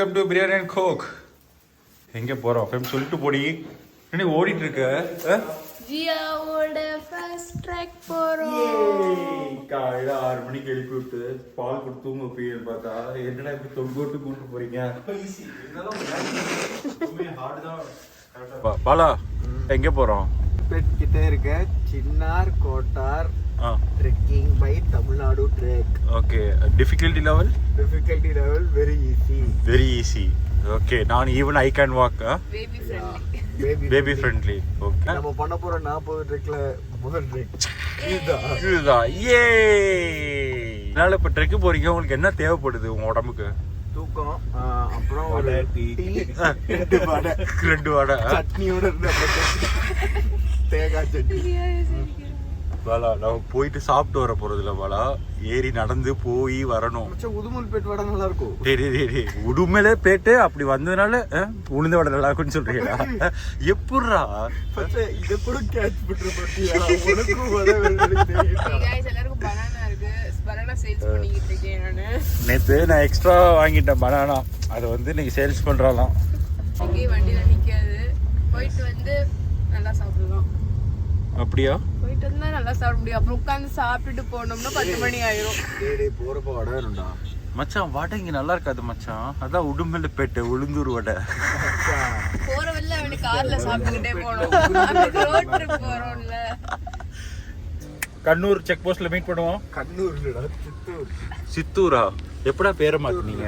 Welcome to biryani and coke. எங்கே போகிறோம் friend சொல்லிட்டு போடி. என்ன ஓடிட்டு இருக்க? ஜியாவோட ஃபர்ஸ்ட் ட்ராக் போறோம். காலையில் 6 மணிக்கு எழுப்பி விட்டு பால் கொடுத்து தூங்க போய் பார்த்தா என்னடா இப்படி தொங்கோட்டு கூட்டு போறீங்க? பாலா எங்கே போகிறோம்? கிட்டே இருக்க சின்னார் கோட்டார் trekking by Tamil Nadu trek. Okay, difficulty level very easy. Okay, நான் even I can walk. Baby friendly. Okay, நம்ம பண்ண போற 40 ட்ரெக்ல முதல் ட்ரெக் இதுதான். ஏ அதனால இப்போ ட்ரெக்கு போறீங்க, உங்களுக்கு என்ன தேவைப்படுது உங்க உடம்புக்கு? தூக்கம், அப்புறம் ஒரு டீ, 2 வடை சட்னியோட இருந்த தேங்காய் சட்னி. பாலா நம்ம போயிட்டு சாப்பிட்டு வர போறதுல பாலா, ஏறி நடந்து போய் வரணும். உடுமல்பேட் வடை நல்லா இருக்கும். டேய் உடுமலே பேட்டு அப்படி வந்ததுனால உளுந்த வடை நல்லா இருக்குன்னு சொல்றீங்களா? எப்படிரா இத கூட கேட்ச் பண்ற பத்தியா? உனக்கு வர எல்லாருக்கும் பனானா இருக்கு, பனானா சேல்ஸ் பண்ணிட்டு இருக்கேன் நானு. நேத்து நான் எக்ஸ்ட்ரா வாங்கிட்டேன் பனானா, அதை வந்து நீங்க சேல்ஸ் பண்றாலாம். இங்கே வண்டியில நிக்காது, போயிட்டு வந்து நல்லா சாப்பிடலாம். அப்படியா? போயிட்டு வந்தா நல்லா சாப்பிட முடியும். அப்புறம் உட்காந்து சாப்பிட்டுட்டு போனோம்னா 10 மணி ஆயிரும். போறப்ப வடை வேணும்டா மச்சான். வடை இங்க நல்லா இருக்காது மச்சான், அதான் உடுமலைப்பேட்டை உளுந்தூர் வடை. போற வழியில அவனுக்கு கார்ல சாப்பிட்டுக்கிட்டே போனோம். ரோட் ட்ரிப் போறோம்ல. கண்ணூர் செக் போஸ்ட்ல மீட் பண்ணுவோம். கண்ணூர் இல்லடா, சித்தூரா? எப்படா பேரை மாத்தினீங்க?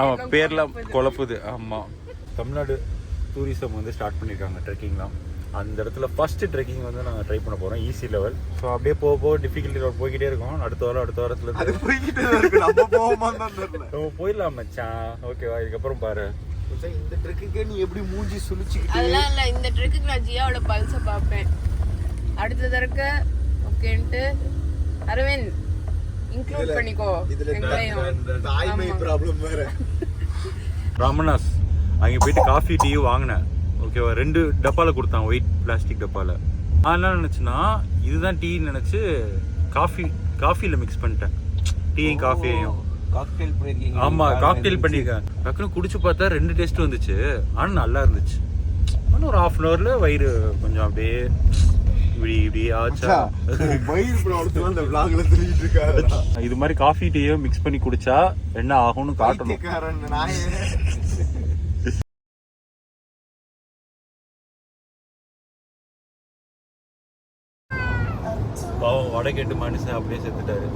ஆமா, பேர்லாம் குழப்புது. ஆமா, தமிழ்நாடு டூரிசம் வந்து ஸ்டார்ட் பண்ணியிருக்காங்க ட்ரெக்கிங்லாம். அந்த இடத்துல ஃபர்ஸ்ட் ட்ரெக்கிங் வந்து நாங்கள் ட்ரை பண்ண போகிறோம், ஈஸி லெவல். ஸோ அப்படியே போக டிஃபிகல்ட்டி லெவல் போய்கிட்டே இருக்கோம். அடுத்த வாரத்துல நம்ம போயிடலாம் மச்சான். ஓகேவா? இதுக்கப்புறம் பாரு, இந்த ட்ரெக்குக்கே நீ எப்படி மூஞ்சி சுளிச்சுக்கிட்டு? அதெல்லாம் இல்ல, இந்த ட்ரெக்குக்கு நான் ஜியாவோட பல்ஸை பார்ப்பேன். அடுத்த தடக்க ஓகேன்ட்டு அரவிந்த் இன்க்ளூட் பண்ணிக்கோ. தாய்மை ப்ராப்ளம் வேற. ராமநாஸ் அங்கே போயிட்டு காஃபி டீயும் வாங்கினேன். ஓகேவா? 2 டப்பால கொடுத்தான், ஒயிட் பிளாஸ்டிக் டப்பால. நான் என்ன நினச்சேன்னா இதுதான் டீன்னு நினச்சி காஃபியில் மிக்ஸ் பண்ணிட்டேன், டீயும் காஃபியையும். ஆமா, காக்டெயில் பண்ணியிருக்கேன். டக்குன்னு குடிச்சு பார்த்தா 2 டேஸ்ட் வந்துச்சு, ஆனால் நல்லா இருந்துச்சு. ஆனால் ஒரு 1/2 hourல வயிறு கொஞ்சம் அப்படியே இது மாதிரி காஃபி டீயும் மிக்ஸ் பண்ணி குடிச்சா என்ன ஆகும்னு காட்டணும். பாவம் வடை கேட்டு மனுஷன் அப்படியே செத்துட்டாரு.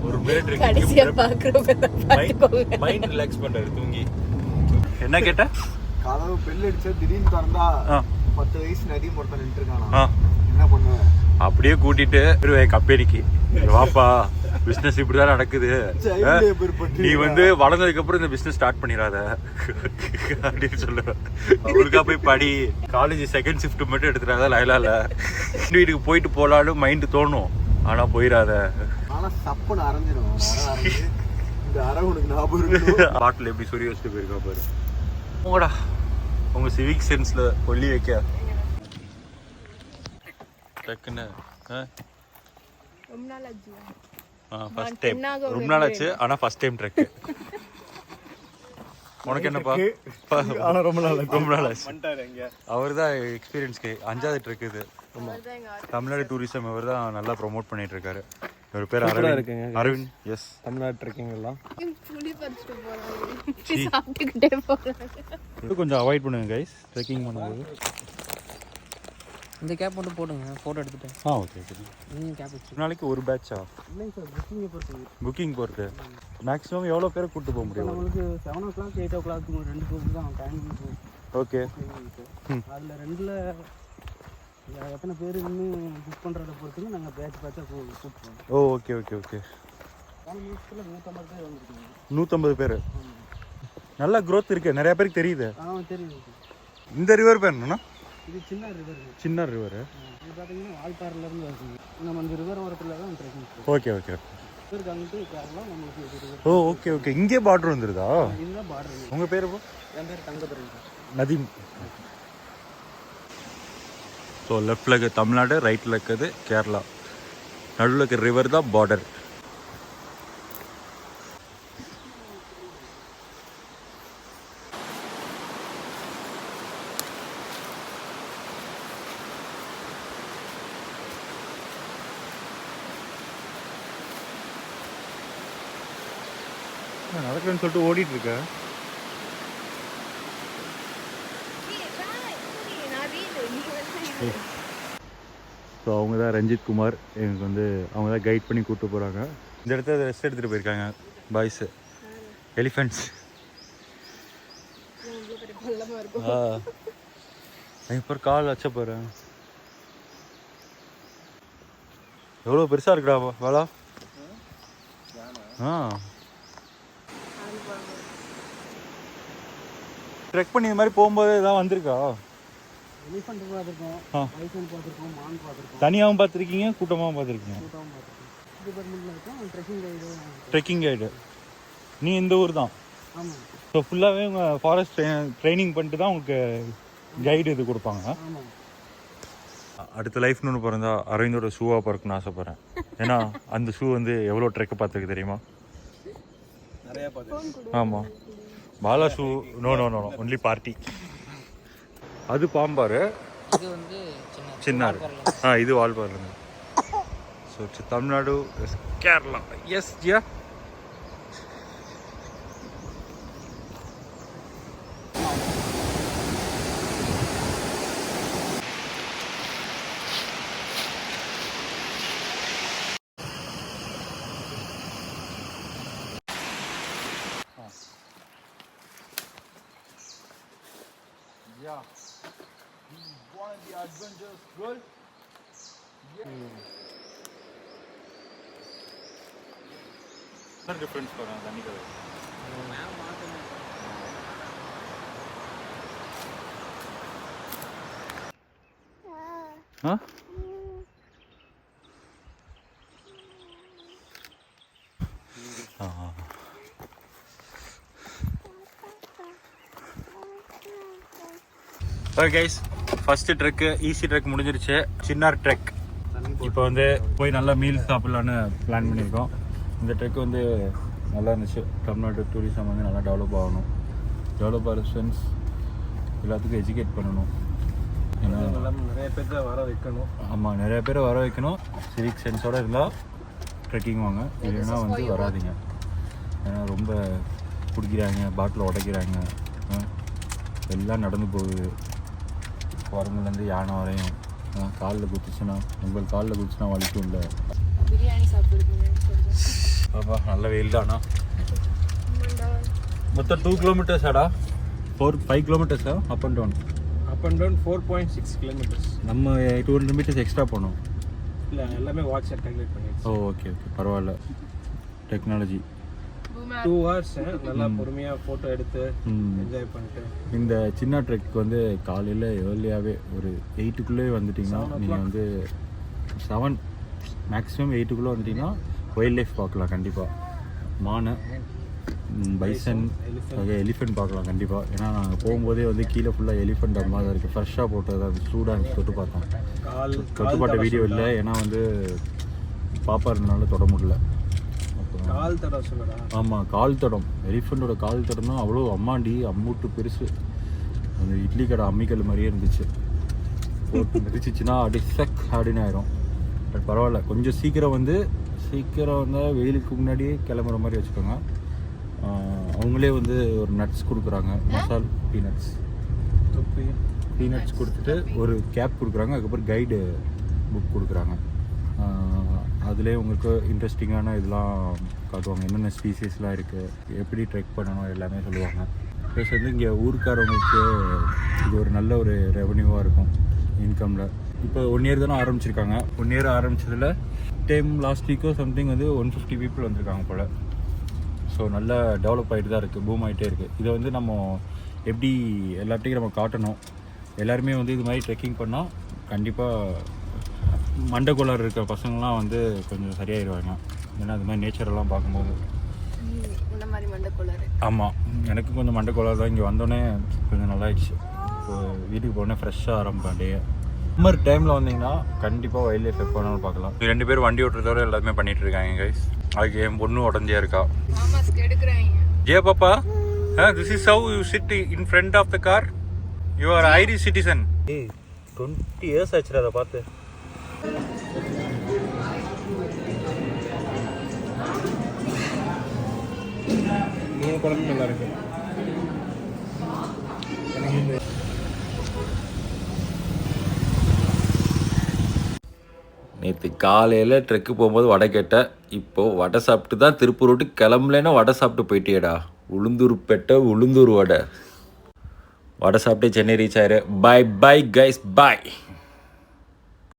ஒரு பிரேட் மைண்ட் ரிலாக்ஸ் பண்றாரு தூங்கி. என்ன கேட்ட? கதவு பெல் அடிச்சா திடீர்னு திறந்தா 10 வயசு நதி ஒருத்தன் நின்று இருக்கானா, என்ன பண்ணுவ? அப்படியே கூட்டிட்டு கம்பெனிக்கு வாப்பா, பிசினஸ் இப்படிதான் நடக்குது, நீ வந்து வளர்ந்ததுக்கு அப்புறம் இந்த பிசினஸ் ஸ்டார்ட் பண்ணிடாத அப்படின்னு சொல்லுவேன். அவங்களுக்கா போய் படி, காலேஜ் செகண்ட் ஷிஃப்ட் மட்டும் எடுத்துடாத, லைலால வீட்டுக்கு போயிட்டு போலான்னு மைண்ட் தோணும், ஆனா போயிடாத. ஆனா சப்புன்னு அரைஞ்சிடும். இந்த அரை உனக்கு ஞாபகம் இருக்கு? பாட்டில் எப்படி சொல்லி வச்சுட்டு போயிருக்கா பாரு. உங்கடா உங்க சிவிக் சென்ஸ்ல கொல்லி வைக்க டக்குன்னு. ஃபர்ஸ்ட் டைம், ரொம்ப நாள் ஆச்சு, ஆனா ஃபர்ஸ்ட் டைம் ட்ரெக். உனக்கு என்னப்பா? ரொம்ப நாள் ஆச்சு. அவர் தான் எக்ஸ்பீரியன்ஸ்க்கு 5வது ட்ரெக் இது. தமிழ்நாடு டூரிசம் இவர் தான் நல்லா ப்ரொமோட் பண்ணிட்டு இருக்காரு. இவர் பேர் அரவிந்த். எஸ், தமிழ்நாடு ட்ரெக்கிங் எல்லாம் கொஞ்சம் அவாய்ட் பண்ணுங்க கைஸ் ட்ரெக்கிங் பண்ணும்போது. இந்த கேப் மட்டும் போடுங்க, ஃபோட்டோ எடுத்துட்டு. ஓகே சரி. நாளைக்கு ஒரு பேட்சா? இல்லைங்க சார், புக்கிங்கை பொறுத்து. புக்கிங் பொறுத்து மேக்ஸிமம் எவ்வளோ பேரை கூப்பிட்டு போக முடியும்? உங்களுக்கு 7 o'clock 8 o'clock 2 பேருக்கு தான் டைமிங். ஓகே, அதில் 2ல் எத்தனை பேர் இன்னும் புக் பண்ணுறத பொறுத்து நாங்கள் பேட்சாக கூப்பிடுவோம். Okay okay okay. 1 நிமிஷத்தில் 150 பேர் வந்துருக்கீங்க. 150 பேர்? நல்லா க்ரோத் இருக்கு, நிறைய பேருக்கு தெரியுது. தெரியுது. இந்த ரிவர் பேர் என்னன்னா? இது சின்ன ரிவர். சின்ன ரிவர். இது பார்த்தீங்கன்னா வால்பாறையிலேருந்து வருது. நம்ம இந்த ரிவர் ஓரத்தில் தான் ட்ரெக்கிங். Okay okay. இருக்கு அங்கிட்டு கேரளா நம்மளுக்கு இது. ஓ ஓகே ஓகே, இங்கே பார்டர் வந்துருதா? இதுதான் பார்டர். உங்கள் பேர் இப்போ? என் பேர் தங்கதுரை. நதீம். ஸோ லெஃப்டில் இருக்க தமிழ்நாடு, ரைட்டில் இருக்கிறது கேரளா, நடுவில் இருக்கிற ரிவர் தான் பார்டர். நடக்கிறேன்னு சொல்லிட்டு ஓடிட்டு இருக்கேன். ஸோ அவங்க தான் ரஞ்சித் குமார், எனக்கு வந்து அவங்க தான் கைட் பண்ணி கூப்பிட்டு போகிறாங்க. இந்த இடத்துல ரெஸ்ட் எடுத்துகிட்டு போயிருக்காங்க பாய்ஸு. எலிஃபெண்ட்ஸ். இப்போ கால் வச்ச போகிறேன். எவ்வளோ பெருசாக இருக்குடா வாலா. ட்ரெக் பண்ணி இந்த மாதிரி போகும்போது ஏதாவது வந்திருக்கா? எலிஃபண்ட் பார்த்துருக்கோம், பைசன் பார்த்துருக்கோம், மான் பார்த்துருக்கோம். தனியாகவும் பார்த்துருக்கீங்க, கூட்டமாகவும் பார்த்துருக்கீங்க? கூட்டமாக பார்த்துருக்கோம். டிபார்ட்மெண்ட்டில் இருக்கோம். Trekking guide. Trekking guide. நீ இந்த ஊர் தான்? ஆமாம். ஸோ ஃபுல்லாகவே உங்கள் ஃபாரஸ்ட் ட்ரைனிங் பண்ணிட்டு தான் உங்களுக்கு கைடு இது கொடுப்பாங்க. ஆமாம். அடுத்த லைஃப்னு ஒன்று பிறந்தா அரவிந்தோட ஷூவாக பிறக்குன்னு ஆசைப்பட்றேன். ஏன்னா அந்த ஷூ வந்து எவ்வளோ ட்ரெக்கை பார்த்துருக்கு தெரியுமா? நிறையா பார்த்து. ஆமாம். பாலா ஷூ no no no only party. அது பாம்பார், இது வந்து சின்னார். இது வால்பாறை. ஸோ தமிழ்நாடு, கேரளா. எஸ் ஜியா. Yeah. You want to be adventurous, girl? Difference for தண்ணி கதை. Okay guys, first Trek easy trek முடிஞ்சிருச்சு. சின்னார் ட்ரெக். இப்போ வந்து போய் நல்லா மீல் சாப்பிட்லான்னு பிளான் பண்ணியிருக்கோம். இந்த ட்ரெக் வந்து நல்லா இருந்துச்சு. தமிழ்நாடு டூரிசம் வந்து நல்லா டெவலப் ஆகணும். டெவலப் ஆகிற ஸ்டூடெண்ட்ஸ் எல்லாத்துக்கும் எஜுகேட் பண்ணணும். ஏன்னா நிறைய பேர் தான் வர வைக்கணும். ஆமாம், நிறைய பேரை வர வைக்கணும். சிவிக் சென்ஸோடு இருந்தால் ட்ரெக்கிங் வாங்க, இல்லைன்னா வந்து வராதிங்க. ஏன்னா ரொம்ப பிடிக்கிறாங்க, பாட்டில் உடைக்கிறாங்க, எல்லாம் நடந்து போகுது. குரங்குலேருந்து யானை வரையும். காலில் குத்துச்சுன்னா, உங்கள் காலில் குத்துச்சுன்னா வலிக்கும் இல்லை. பிரியாணி சாப்பிடுங்க. பாப்பா நல்ல வெயில் தானா. மொத்தம் 2 கிலோமீட்டர்ஸாடா? 5 கிலோமீட்டர்ஸா up and down? Up and down 4.6 kilometres. நம்ம 200 மீட்டர்ஸ் எக்ஸ்ட்ரா போனோம். இல்லை, எல்லாமே வாட்ச் கால்குலேட் பண்ணிடுச்சு. ஓ ஓகே ஓகே, பரவாயில்ல. டெக்னாலஜி. 2 hours நல்லா பொறுமையாக ஃபோட்டோ எடுத்து என்ஜாய் பண்ணிட்டு. இந்த சின்ன ட்ரெக் வந்து காலையில் ஏர்லியாகவே ஒரு 8க்குள்ளே வந்துட்டிங்கன்னா நீங்கள் வந்து 7 மேக்ஸிமம் 8க்குள்ளே வந்துட்டிங்கன்னா வைல்ட் லைஃப் பார்க்கலாம். கண்டிப்பாக மானை, பைசன், எலிஃபெண்ட் பார்க்கலாம் கண்டிப்பாக. ஏன்னா நாங்கள் போகும்போதே வந்து கீழே ஃபுல்லாக எலிஃபெண்ட் அம்மா தான் இருக்குது. ஃப்ரெஷ்ஷாக போட்டது அது சூடாக தொட்டு பார்த்தோம். தொட்டுப்பாட்ட வீடியோ இல்லை, ஏன்னா வந்து பாப்பா இருந்தனால தொட முடியல. கால் தடம் சொல்லடா. ஆமாம், கால் தடம். எலிஃபெண்ட்டோட கால் தடம் தான் அவ்வளோ அம்மாண்டி, அம்மூட்டு பெருசு. அந்த இட்லி கடை அம்மிக்கல் மாதிரியே இருந்துச்சு. போட்டு மிதிச்சிச்சுன்னா அடி சக் அப்படின்னு ஆயிரும். பட் பரவாயில்ல, கொஞ்சம் சீக்கிரம் வந்தால் வெயிலுக்கு முன்னாடியே கிளம்புற மாதிரி வச்சுக்கோங்க. அவங்களே வந்து ஒரு நட்ஸ் கொடுக்குறாங்க, மசால் பீனட்ஸ். பீனட்ஸ் கொடுத்துட்டு ஒரு கேப் கொடுக்குறாங்க. அதுக்கப்புறம் கைடு புக் கொடுக்குறாங்க. அதுலேயே உங்களுக்கு இன்ட்ரெஸ்டிங்கான இதெல்லாம் காட்டுவாங்க. என்னென்ன ஸ்பீசிஸ்லாம் இருக்குது, எப்படி ட்ரெக் பண்ணணும் எல்லாமே சொல்லுவாங்க. ப்ளஸ் வந்து இங்கே ஊருக்காரவங்களுக்கு இது ஒரு நல்ல ஒரு ரெவன்யூவாக இருக்கும் இன்கமில். இப்போ 1 year தானே ஆரம்பிச்சிருக்காங்க. 1 year ஆரம்பிச்சதில் டைம் லாஸ்ட் வீக்கோ சம்திங் வந்து 150 people வந்திருக்காங்க போல். ஸோ நல்லா டெவலப் ஆகிட்டு தான் இருக்குது, பூம் ஆகிட்டே இருக்குது. இதை வந்து நம்ம எப்படி எல்லாத்தையும் நம்ம காட்டணும். எல்லாருமே வந்து இது மாதிரி ட்ரெக்கிங் பண்ணால் கண்டிப்பாக மண்டைக்குள்ளார இருக்கிற பசங்கள்லாம் வந்து கொஞ்சம் சரியாயிடுவாங்க. ஏன்னா அது மாதிரி நேச்சரெல்லாம் பார்க்கும்போது. இந்த மாதிரி மண்டைக்குள்ளாரு. ஆமாம், எனக்கு கொஞ்சம் மண்டைக்குள்ளார தான். இங்கே வந்தோடனே கொஞ்சம் நல்லாயிடுச்சு. ஸோ வீட்டுக்கு போனோடனே ஃப்ரெஷ்ஷாக ஆரம்பிப்பேன் டே. சம்மர் டைமில் வந்தீங்கன்னா கண்டிப்பாக வைல்ட் லைஃப் எப்போ வேணாலும் பார்க்கலாம். 2 பேர் வண்டி ஓட்டுறதோட எல்லாருமே பண்ணிகிட்டு இருக்காங்க கைஸ். அதுக்கு என் பொண்ணு உடஞ்சியா இருக்கா. மாமாஸ்க்கு எடுக்கிறாங்க. ஏ பாப்பா, this is how you sit in front of the car. You are Irish citizen. 20 years ஆச்சு அதை பார்த்து. மூணு குழம்பு நல்லா இருக்கு. நேற்று காலையில் ட்ரெக்கு போகும்போது வடை கேட்டேன். இப்போது வடை சாப்பிட்டு தான் திருப்பூர் விட்டு கிளம்புலேன்னா வடை சாப்பிட்டு போயிட்டியேடா. உளுந்தூர்பேட்டை உளுந்தூர் வடை சாப்பிட்டு சென்னை ரீச் ஆயிரு. பை பை கைஸ், பாய்.